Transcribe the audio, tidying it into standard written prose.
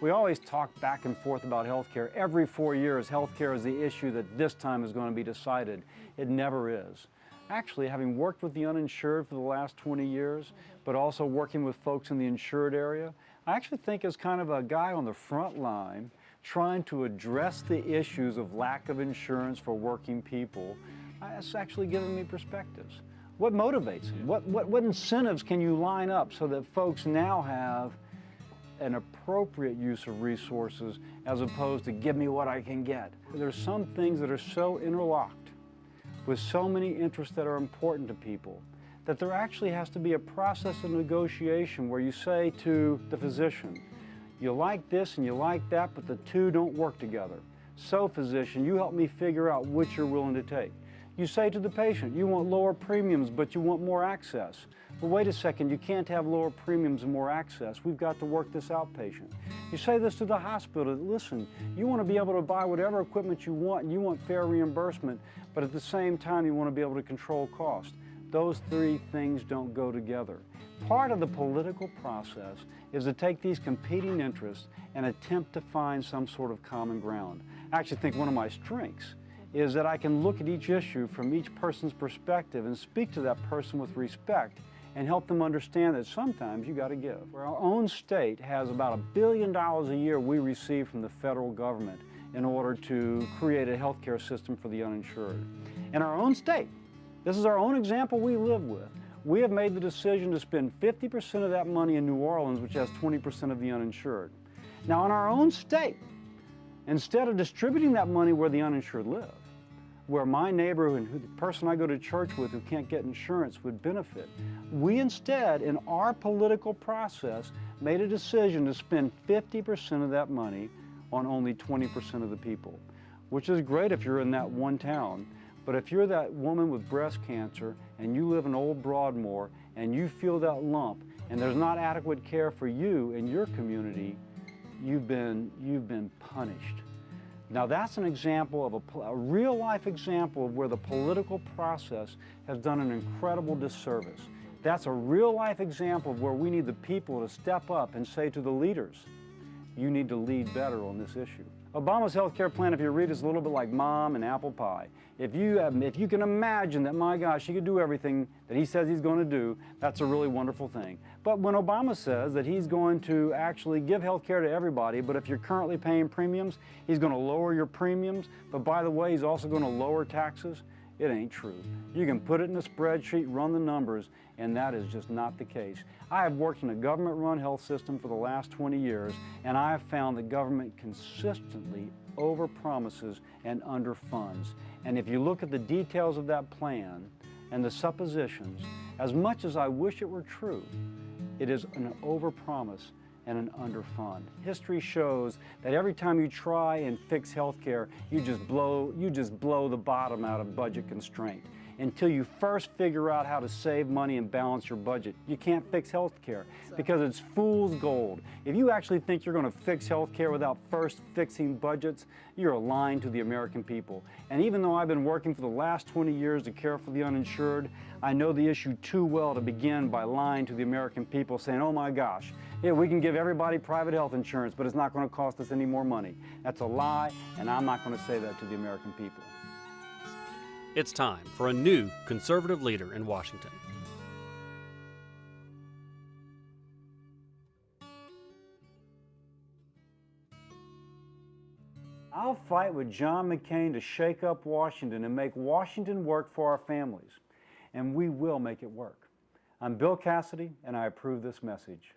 We always talk back and forth about healthcare. Every 4 years, healthcare is the issue that this time is going to be decided. It never is. Actually, having worked with the uninsured for the last 20 years, but also working with folks in the insured area, I actually think as kind of a guy on the front line trying to address the issues of lack of insurance for working people, it's actually given me perspectives. What motivates them? What incentives can you line up so that folks now have an appropriate use of resources as opposed to give me what I can get? There's some things that are so interlocked with so many interests that are important to people that there actually has to be a process of negotiation where you say to the physician, you like this and you like that, but the two don't work together. So physician, you help me figure out which you're willing to take. You say to the patient, you want lower premiums, but you want more access. Well, wait a second, you can't have lower premiums and more access. We've got to work this out, patient. You say this to the hospital, listen, you want to be able to buy whatever equipment you want, and you want fair reimbursement, but at the same time, you want to be able to control cost. Those three things don't go together. Part of the political process is to take these competing interests and attempt to find some sort of common ground. I actually think one of my strengths is that I can look at each issue from each person's perspective and speak to that person with respect and help them understand that sometimes you got to give. Our own state has about $1 billion a year we receive from the federal government in order to create a healthcare system for the uninsured. In our own state, this is our own example we live with. We have made the decision to spend 50% of that money in New Orleans, which has 20% of the uninsured. Now, in our own state, instead of distributing that money where the uninsured live, where my neighbor and the person I go to church with who can't get insurance would benefit, we instead, in our political process, made a decision to spend 50% of that money on only 20% of the people, which is great if you're in that one town. But if you're that woman with breast cancer and you live in Old Broadmoor and you feel that lump and there's not adequate care for you in your community, you've been punished. Now that's an example of a real-life example of where the political process has done an incredible disservice. That's a real-life example of where we need the people to step up and say to the leaders, you need to lead better on this issue. Obama's health care plan, if you read, is a little bit like mom and apple pie. If you can imagine that, my gosh, he could do everything that he says he's going to do, that's a really wonderful thing. But when Obama says that he's going to actually give health care to everybody, but if you're currently paying premiums, he's going to lower your premiums, but by the way, he's also going to lower taxes, it ain't true. You can put it in a spreadsheet, run the numbers, and that is just not the case. I have worked in a government-run health system for the last 20 years, and I have found the government consistently overpromises and underfunds. And if you look at the details of that plan and the suppositions, as much as I wish it were true, it is an overpromise and an underfund. History shows that every time you try and fix healthcare, you just blow the bottom out of budget constraint. Until you first figure out how to save money and balance your budget, you can't fix healthcare because it's fool's gold. If you actually think you're going to fix healthcare without first fixing budgets, you're lying to the American people. And even though I've been working for the last 20 years to care for the uninsured, I know the issue too well to begin by lying to the American people, saying, oh my gosh, yeah, we can give everybody private health insurance, but it's not going to cost us any more money. That's a lie, and I'm not going to say that to the American people. It's time for a new conservative leader in Washington. I'll fight with John McCain to shake up Washington and make Washington work for our families. And we will make it work. I'm Bill Cassidy, and I approve this message.